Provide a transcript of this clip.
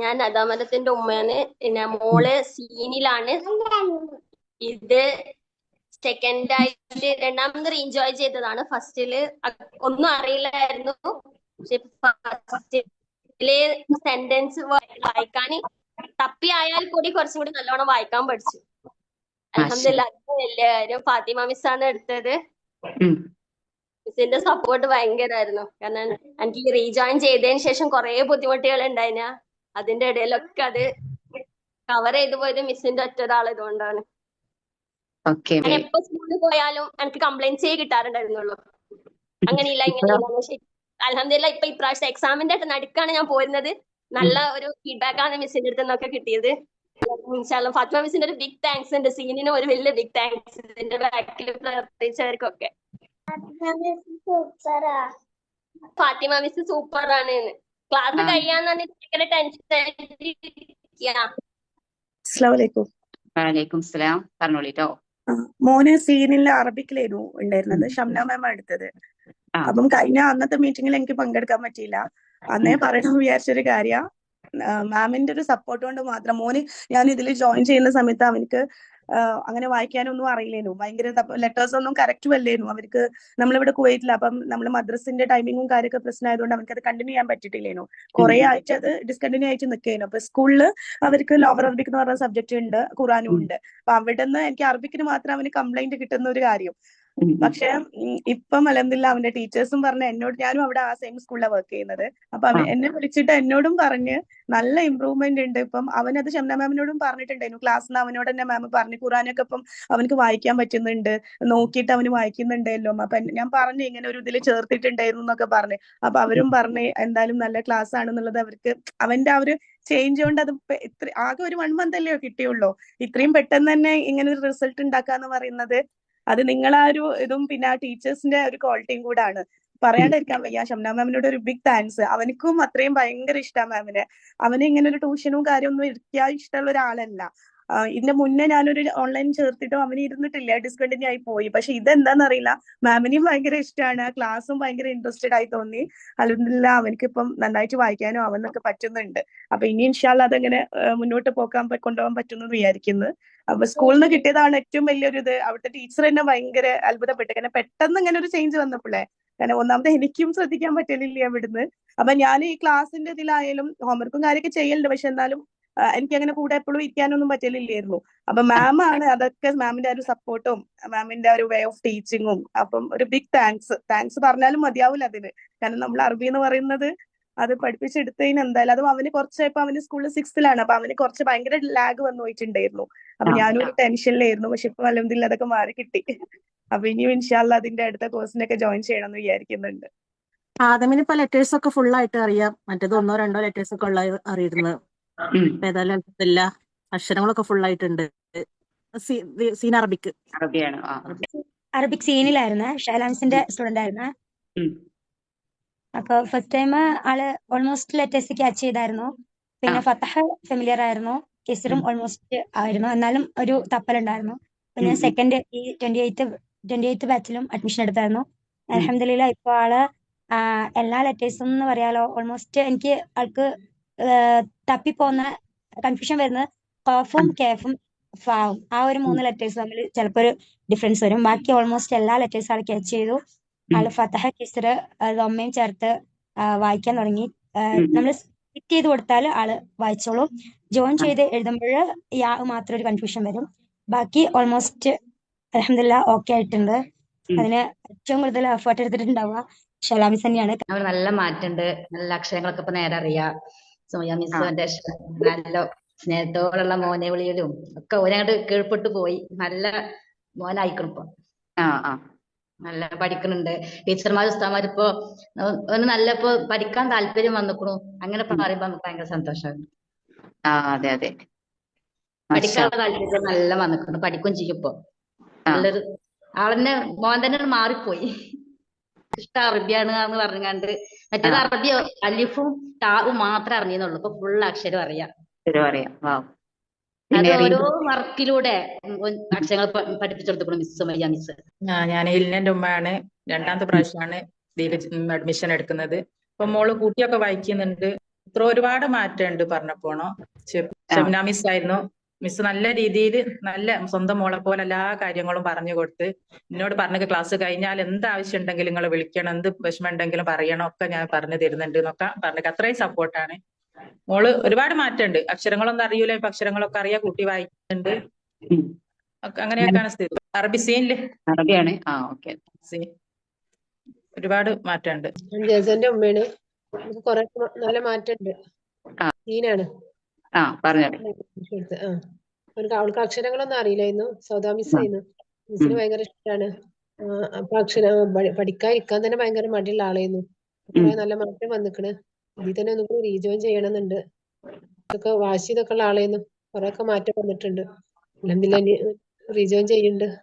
ഞാൻ അദാമരത്തിന്റെ ഉമ്മയാണ്. പിന്നെ മോള് സീനിലാണ്. ഇത് സെക്കൻഡ് ആയിട്ട് രണ്ടാമത് എൻജോയ് ചെയ്തതാണ്. ഫസ്റ്റില് ഒന്നും അറിയില്ലായിരുന്നു. പക്ഷെ ഫസ്റ്റില് സെന്റൻസ് വായിക്കാൻ തപ്പി ആയാൽ കൂടി കുറച്ചും കൂടി നല്ലോണം വായിക്കാൻ പഠിച്ചു. മാഷാ. അൽഹംദുലില്ലാ, അത് വലിയ കാര്യം. ഫാത്തിമ മിസ്സാണ് എടുത്തത്. ഉം. മിസ്സിന്റെ സപ്പോർട്ട് ഭയങ്കരമായിരുന്നു. കാരണം എനിക്ക് റീജോയിൻ ചെയ്തതിന് ശേഷം കുറെ ബുദ്ധിമുട്ടുകൾ ഉണ്ടായിന്. അതിന്റെ ഇടയിലൊക്കെ അത് കവർ ചെയ്തു പോയത് മിസ്സിന്റെ ഒറ്റ ഒരാൾ ഇതുകൊണ്ടാണ്. ഓക്കെ. ഞാൻ എപ്പോ സ്കൂളിൽ പോയാലും എനിക്ക് കംപ്ലൈന്റ്സേ കിട്ടാറുണ്ടായിരുന്നുള്ളൂ. അങ്ങനെയില്ല ഇപ്പൊ ഇങ്ങനെയില്ല. പക്ഷെ അൽഹംദുലില്ലാ ഇപ്പൊ ഇപ്രാവശ്യം എക്സാമിന്റെ നടുക്കാണ് ഞാൻ പോരുന്നത്. നല്ല ഒരു ഫീഡ്ബാക്ക് ആണ് മിസ്സിന്റെ അടുത്ത് നിന്നൊക്കെ കിട്ടിയത്. ഇൻഷാ അല്ലാ ഫാത്തിമ മിസ്സിന്റെ ഒരു ബിഗ് താങ്ക്സ് ഉണ്ട്. സീനിന് ഒരു വലിയ ബിഗ് താങ്ക്സ്, ഇതിന്റെ ബാക്കിൽ പ്രവർത്തിച്ചവർക്കൊക്കെ. ഫാത്തിമ മിസ് സൂപ്പർ ആണ്. ക്ലാസ് ആ, കഴിയാന്ന് പറഞ്ഞിട്ട് ഭയങ്കര ടെൻഷൻ. അസ്സലാമലൈക്കും. വലൈക്കും സ്സലാം. പറഞ്ഞോളിട്ടോ. മോന് സീനിൽ അറബിക്കിലായിരുന്നു ഉണ്ടായിരുന്നത്. ഷംന മാം എടുത്തത്. ആ. അപ്പം കഴിഞ്ഞ അന്നത്തെ മീറ്റിംഗിൽ എനിക്ക് പങ്കെടുക്കാൻ പറ്റിയില്ല. അന്നേ പറയണമെന്ന് വിചാരിച്ചൊരു കാര്യ മാമിന്റെ ഒരു സപ്പോർട്ട് കൊണ്ട് മാത്രം. മോന് ഞാൻ ഇതിൽ ജോയിൻ ചെയ്യുന്ന സമയത്ത് അവനക്ക് അങ്ങനെ വായിക്കാനൊന്നും അറിയില്ലേനു. ഭയങ്കര ലെറ്റേഴ്സ് ഒന്നും കറക്റ്റും അല്ലേനു അവർക്ക്. നമ്മളിവിടെ കുവൈറ്റില്ല. അപ്പം നമ്മൾ മദ്രസിന്റെ ടൈമിങ്ങും കാര്യമൊക്കെ പ്രശ്നമായതുകൊണ്ട് അവർക്ക് അത് കണ്ടിന്യൂ ചെയ്യാൻ പറ്റിയിട്ടില്ലേനു. കുറെ ആയിട്ട് അത് ഡിസ്കണ്ടിന്യൂ ആയിട്ട് നിൽക്കേനു. അപ്പൊ സ്കൂളിൽ അവർക്ക് ലോവർ അറബിക് എന്ന് പറഞ്ഞ സബ്ജക്ട് ഉണ്ട്, ഖുറാനും ഉണ്ട്. അപ്പൊ അവിടെ നിന്ന് എനിക്ക് അറബിക്കിന് മാത്രം അവന് കംപ്ലൈന്റ് കിട്ടുന്ന ഒരു കാര്യം. പക്ഷെ ഇപ്പം അൽഹംദുലില്ലാ അവന്റെ ടീച്ചേഴ്സും പറഞ്ഞ എന്നോട്, ഞാനും അവിടെ ആ സെയിം സ്കൂളിലാണ് വർക്ക് ചെയ്യുന്നത്. അപ്പൊ എന്നെ വിളിച്ചിട്ട് എന്നോടും പറഞ്ഞ് നല്ല ഇമ്പ്രൂവ്മെന്റ് ഉണ്ട്. ഇപ്പം അവനത് ഷംന മാമിനോടും പറഞ്ഞിട്ടുണ്ടായിരുന്നു. ക്ലാസ്സിൽ അവനോട് തന്നെ മാം പറഞ്ഞു ഖുറാനൊക്കെ ഇപ്പം അവനക്ക് വായിക്കാൻ പറ്റുന്നുണ്ട്, നോക്കിയിട്ട് അവന് വായിക്കുന്നുണ്ടല്ലോ. അപ്പൊ ഞാൻ പറഞ്ഞു ഇങ്ങനെ ഒരു ഇതിൽ ചേർത്തിട്ടുണ്ടായിരുന്നു എന്നൊക്കെ പറഞ്ഞു. അപ്പൊ അവരും പറഞ്ഞ് എന്തായാലും നല്ല ക്ലാസ് ആണെന്നുള്ളത് അവർക്ക്. അവന്റെ ആ ഒരു ചേഞ്ച് കൊണ്ട് അത് ആകെ ഒരു 1 മന്ത് അല്ലേ കിട്ടിയുള്ളൂ. ഇത്രയും പെട്ടെന്ന് തന്നെ ഇങ്ങനെ ഒരു റിസൾട്ട് ഉണ്ടാക്കാന്ന് പറയുന്നത് അത് നിങ്ങളാ ഒരു ഇതും പിന്നെ ആ ടീച്ചേഴ്സിന്റെ ഒരു ക്വാളിറ്റിയും കൂടാണ്. പറയാണ്ടിരിക്കാൻ വയ്യ. ഷംന മാമിനോട് ഒരു ബിഗ് താങ്ക്സ്. അവനക്കും അത്രയും ഭയങ്കര ഇഷ്ടമാണ് മാമിനെ. അവന് ഇങ്ങനെ ഒരു ട്യൂഷനും കാര്യമൊന്നും ഇരിക്കാൻ ഇഷ്ടമുള്ള ഒരാളല്ല. ഇതിന്റെ മുന്നേ ഞാനൊരു ഓൺലൈൻ ചേർത്തിട്ടും അവന് ഇരുന്നിട്ടില്ല, ഡിസ്കണ്ടിന്യൂ ആയി പോയി. പക്ഷെ ഇതെന്താന്നറിയില്ല, മാമിനെയും ഭയങ്കര ഇഷ്ടമാണ്. ക്ലാസ്സും ഭയങ്കര ഇൻട്രസ്റ്റഡ് ആയി തോന്നി. അൽഹംദുലില്ലാ അവനക്ക് ഇപ്പം നന്നായിട്ട് വായിക്കാനും അവനൊക്കെ പറ്റുന്നുണ്ട്. അപ്പൊ ഇനി ഇൻഷാ അല്ലാ അതെങ്ങനെ മുന്നോട്ട് കൊണ്ടുപോകാൻ പറ്റുമെന്ന് വിചാരിക്കുന്നു. അപ്പൊ സ്കൂളിൽ നിന്ന് കിട്ടിയതാണ് ഏറ്റവും വലിയൊരു ഇത്. അവിടുത്തെ ടീച്ചർ തന്നെ ഭയങ്കര അത്ഭുതപ്പെട്ടു. കാരണം പെട്ടെന്ന് ഇങ്ങനെ ഒരു ചേഞ്ച് വന്നപ്പോഴേ, കാരണം ഒന്നാമത് എനിക്കും ശ്രദ്ധിക്കാൻ പറ്റലില്ല അവിടുന്ന്. അപ്പൊ ഞാൻ ഈ ക്ലാസ്സിന്റെ ഇതിലായാലും ഹോംവർക്കും കാര്യമൊക്കെ ചെയ്യലുണ്ട്. പക്ഷെ എന്നാലും എനിക്ക് അങ്ങനെ കൂടെ എപ്പോഴും ഇരിക്കാനൊന്നും പറ്റലില്ലായിരുന്നു. അപ്പൊ മാം ആണ് അതൊക്കെ, മാമിന്റെ ആ ഒരു സപ്പോർട്ടും മാമിന്റെ ആ ഒരു വേ ഓഫ് ടീച്ചിങ്ങും. അപ്പം ഒരു ബിഗ് താങ്ക്സ് പറഞ്ഞാലും മതിയാവില്ല അതിന്. കാരണം നമ്മൾ അറബി എന്ന് പറയുന്നത് അത് പഠിപ്പിച്ചെടുത്തതിന് എന്തായാലും, അതും അവന് കുറച്ചായപ്പോ അവന് സ്കൂളിൽ 6th-ലാണ്. അപ്പൊ അവന് കുറച്ച് ഭയങ്കര ലാഗ് വന്നു പോയിട്ടുണ്ടായിരുന്നു. അപ്പൊ ഞാനും ഒരു ടെൻഷനിലായിരുന്നു. പക്ഷെ ഇപ്പൊ അൽഹംദുലില്ലാ അതൊക്കെ മാറി കിട്ടി. അപ്പൊ ഇനിയും ഇൻഷാ അല്ലാ അതിന്റെ അടുത്ത കോഴ്സിനൊക്കെ ജോയിൻ ചെയ്യണം എന്ന് വിചാരിക്കുന്നുണ്ട്. ആദമിന് ഇപ്പൊ ലെറ്റേഴ്സ് ഒക്കെ ഫുൾ ആയിട്ട് അറിയാം. മറ്റേത് 1-2 ലെറ്റേഴ്സ് ഒക്കെ ഉള്ള അറിയുന്നത്. ഏതായാലും അൽഹംദുലില്ലാ അക്ഷരങ്ങളൊക്കെ ഫുൾ ആയിട്ടുണ്ട്. സീൻ അറബിക്ക് അറബിയാണ്. അറബിക് സീനിലായിരുന്നു. ഷൈലാൻസിന്റെ സ്റ്റുഡന്റ് ആയിരുന്നു. അപ്പൊ ഫസ്റ്റ് ടൈം ആള് ഓൾമോസ്റ്റ് ലെറ്റേഴ്സ് ക്യാച്ച് ചെയ്തായിരുന്നു. പിന്നെ ഫത്തഹ ഫെമിലിയർ ആയിരുന്നു. കിസറും ഓൾമോസ്റ്റ് ആയിരുന്നു. എന്നാലും ഒരു തപ്പലുണ്ടായിരുന്നു. അപ്പൊ ഞാൻ സെക്കൻഡ് ഈ 28th ബാച്ചിലും അഡ്മിഷൻ എടുത്തായിരുന്നു. അൽഹംദുലില്ലാ ഇപ്പൊ ആള് എല്ലാ ലെറ്റേഴ്സും എന്ന് പറയാലോ ഓൾമോസ്റ്റ് എനിക്ക് ആൾക്ക് തപ്പിപ്പോന്ന കൺഫ്യൂഷൻ വരുന്നത് ഖാഫും കേഫും ഫാവും. ആ ഒരു 3 ലെറ്റേഴ്സ് തമ്മിൽ ചിലപ്പോൾ ഒരു ഡിഫറൻസ് വരും. ബാക്കി ഓൾമോസ്റ്റ് എല്ലാ ലെറ്റേഴ്സും ആൾ ക്യാച്ച് ചെയ്തു. ആള് ഫത്തഹ കിസ്റ് ദമ്മയും ചേർത്ത് വായിക്കാൻ തുടങ്ങി. നമ്മൾ സ്കിറ്റ് ചെയ്ത് കൊടുത്താൽ ആള് വായിച്ചോളും. ജോയിൻ ചെയ്ത് എഴുതുമ്പോൾ യാ മാത്രം ഒരു കൺഫ്യൂഷൻ വരും. ബാക്കി ഓൾമോസ്റ്റ് അൽഹംദുലില്ലാ ഓക്കെ ആയിട്ടുണ്ട്. അതിന് ഏറ്റവും കൂടുതൽ എഫേർട്ട് എടുത്തിട്ടുണ്ടാവുക ഷലാമിസ് തന്നെയാണ്. അവർ നല്ല മാറ്റമുണ്ട്. നല്ല അക്ഷരങ്ങളൊക്കെ ഇപ്പൊ നേരെ അറിയാം. സോയ മിസ്സുന്റെ നല്ല സ്നേഹത്തോടുള്ള മോനെ വിളിയിലും ഒക്കെ ഓരങ്ങോട്ട് കീഴ്പ്പെട്ടു പോയി. നല്ല മോനായിക്കണം ഇപ്പൊ. നല്ല പഠിക്കുന്നുണ്ട്. ടീച്ചർമാർ ഉസ്താദ്മാർ ഇപ്പൊ നല്ല ഇപ്പൊ പഠിക്കാൻ താല്പര്യം വന്നിക്കണു. അങ്ങനെ പറയുമ്പോ നമുക്ക് ഭയങ്കര സന്തോഷമാണ്. അതെ അതെ. പഠിക്കാനുള്ള താല്പര്യം നല്ല വന്നിട്ടുണ്ട്. പഠിക്കും ചെയ്യും ഇപ്പൊ. നല്ലൊരു ആളെന്നെ മോൻ തന്നെ മാറിപ്പോയി. ഇഷ്ടം അറബിയാണ് എന്ന് പറഞ്ഞാണ്ട്. മറ്റേത് അറബി അലിഫും ടാവും മാത്രമേ അറിഞ്ഞുള്ളൂ. ഇപ്പൊ ഫുൾ അക്ഷരം അറിയാം. അത് ഓരോ വർക്കിലൂടെ അക്ഷരങ്ങൾ പഠിപ്പിച്ചെടുത്തു മിസ് മയ്യ മിസ്. ഞാൻ ഇലിന്റെ ഉമ്മയാണ്. 2ാമത്തെ പ്രാവശ്യമാണ് ഇതിൽ അഡ്മിഷൻ എടുക്കുന്നത്. ഇപ്പൊ മോള് കൂട്ടിയൊക്കെ വായിക്കുന്നുണ്ട്. ഇത്ര ഒരുപാട് മാറ്റമുണ്ട് പറഞ്ഞപ്പോണോ. ഷംന മിസ് ആയിരുന്നു. മിസ് നല്ല രീതിയിൽ നല്ല സ്വന്തം മോളെ പോലെ എല്ലാ കാര്യങ്ങളും പറഞ്ഞു കൊടുത്ത് എന്നോട് പറഞ്ഞ ക്ലാസ് കഴിഞ്ഞാൽ എന്ത് ആവശ്യം ഉണ്ടെങ്കിലും നിങ്ങൾ വിളിക്കണം, എന്ത് വിഷമം ഉണ്ടെങ്കിലും പറയണം, ഒക്കെ ഞാൻ പറഞ്ഞു തരുന്നുണ്ട് എന്നൊക്കെ പറഞ്ഞ അത്രയും സപ്പോർട്ടാണ്. മോള് ഒരുപാട് മാറ്റമുണ്ട്. അക്ഷരങ്ങളൊന്നും അറിയൂല, ഇപ്പൊ അക്ഷരങ്ങളൊക്കെ അറിയാം, കുട്ടി വായിക്കുന്നുണ്ട്. അങ്ങനെയൊക്കെയാണ് സ്ഥിതി. അറബി സീനില് അറബിയാണ്. ഓക്കെ. സീൻ ഒരുപാട് മാറ്റമുണ്ട്. ജസന്റെ ഉമ്മയാണ്. നമുക്ക് കുറെ നല്ല മാറ്റമുണ്ട്. സീനാണ് പറഞ്ഞോളൂ. അവൾക്ക് അക്ഷരങ്ങളൊന്നും അറിയില്ലായിരുന്നു. സൗദാ മിസ് ആയിരുന്നു. മിസ്സിന് ഭയങ്കര ഇഷ്ടമാണ്. അപ്പൊ പഠിക്കാതിരിക്കാൻ തന്നെ ഭയങ്കര മടിയുള്ള ആളായിരുന്നു. കുറെ നല്ല മാറ്റം വന്നിക്കണ്. ഇതിൽ തന്നെ ഒന്നും കൂടി റീജോയിൻ ചെയ്യണമെന്നുണ്ട്. ഇതൊക്കെ വാശി ഇതൊക്കെ ഉള്ള ആളായിരുന്നു. കുറെ ഒക്കെ മാറ്റം വന്നിട്ടുണ്ട്. അൽഹംദുലില്ലാഹ് റീജോയിൻ ചെയ്യുന്നുണ്ട്.